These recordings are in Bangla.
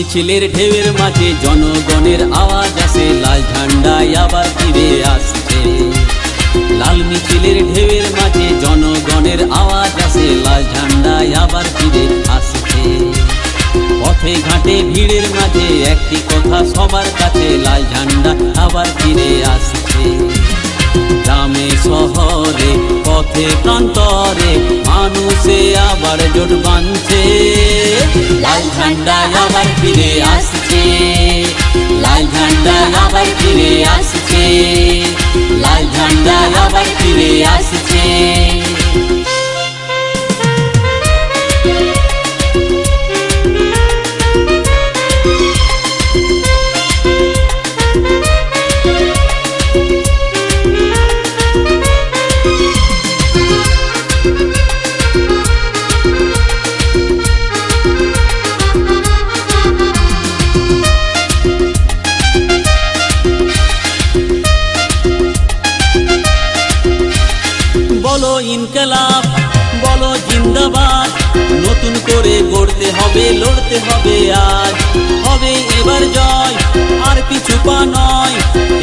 মিছিলের ঢেউয়ের মাঝে জনগণের আওয়াজ আসে, লাল ঝান্ডায় আবার ফিরে আসছে। লাল মিছিলের ঢেউয়ের মাঝে জনগণের আওয়াজ আসে, লাল ঝান্ডায় আবার ফিরে আসছে। পথে ঘাটে ভিড়ের মাঝে একটি কথা সবার কাছে, লাল ঝান্ডা আবার ফিরে আসছে। গ্রামে শহরে পথে প্রান্তরে মানুষে আবার জোট বাঁধছে, লাল ঝান্ডা আবার ফিরে আসছে। লাল ঝান্ডা আবার ফিরে আসছে, লাল ঝান্ডা আবার ফিরে আসছে। বলো ইনকলাব, বলো জিন্দাবাদ, নতুন করে গড়তে হবে, লড়তে হবে আজ। হবে এবার জয়, আর পিছু পা নয়,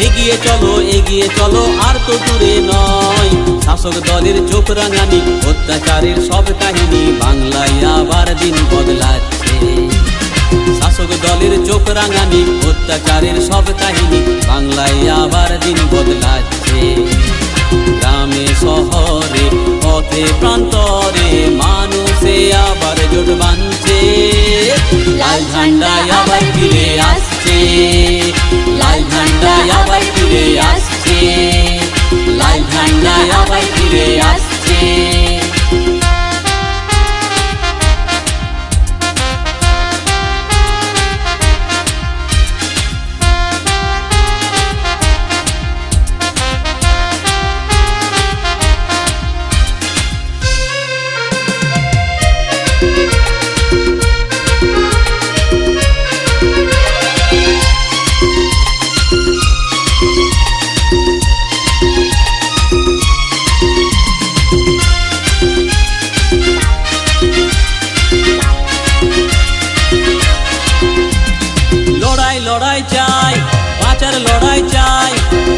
এগিয়ে চলো আর তো দূরে নয়। শাসক দলের চোখ রাঙানি, অত্যাচারের সব কাহিনী, বাংলায় আবার দিন বদলাচ্ছে। শাসক দলের চোখ রাঙানি, অত্যাচারের সব কাহিনী, বাংলায় আবার দিন বদলাচ্ছে। গ্রামে শহরে পথে প্রান্তরে মানুষে আবার জোট বাঁধছে, লাল ঝান্ডা আবার ফিরে আসছে। লাল ঝান্ডা আবার ফিরে আসছে, লাল ঝান্ডা আবার ফিরে আসছে। লড়াই চাই, বাঁচার লড়াই চাই,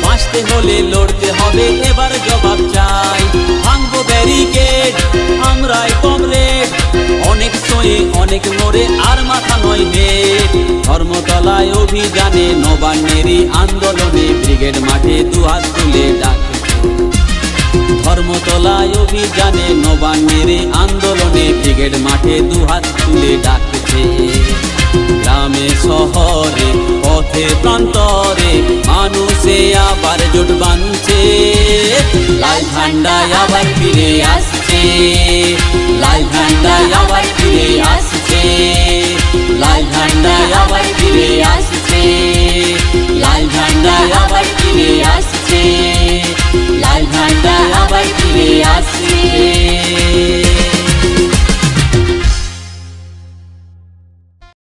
বাঁচতে হলে লড়তে হবে, এবার জবাব চাই। ভাঙবো ব্যারিকেড আমরাই কমরেড, অনেক সয়ে অনেক মোড়ে আর মাথা নয় হেড। ধর্মতলায় অভিযানে নবান্নেরই আন্দোলনে ব্রিগেড মাঠে দুহাত তুলে ডাকছে। ধর্মতলায় অভিযানে নবান্নেরই আন্দোলনে ব্রিগেড মাঠে দুহাত তুলে ডাকছে। গ্রামে শহরে পথে প্রান্তরে মানুষে আবার জোট বাঁধছে, লাল ঝান্ডা আবার ফিরে আসছে। লাল ঝান্ডা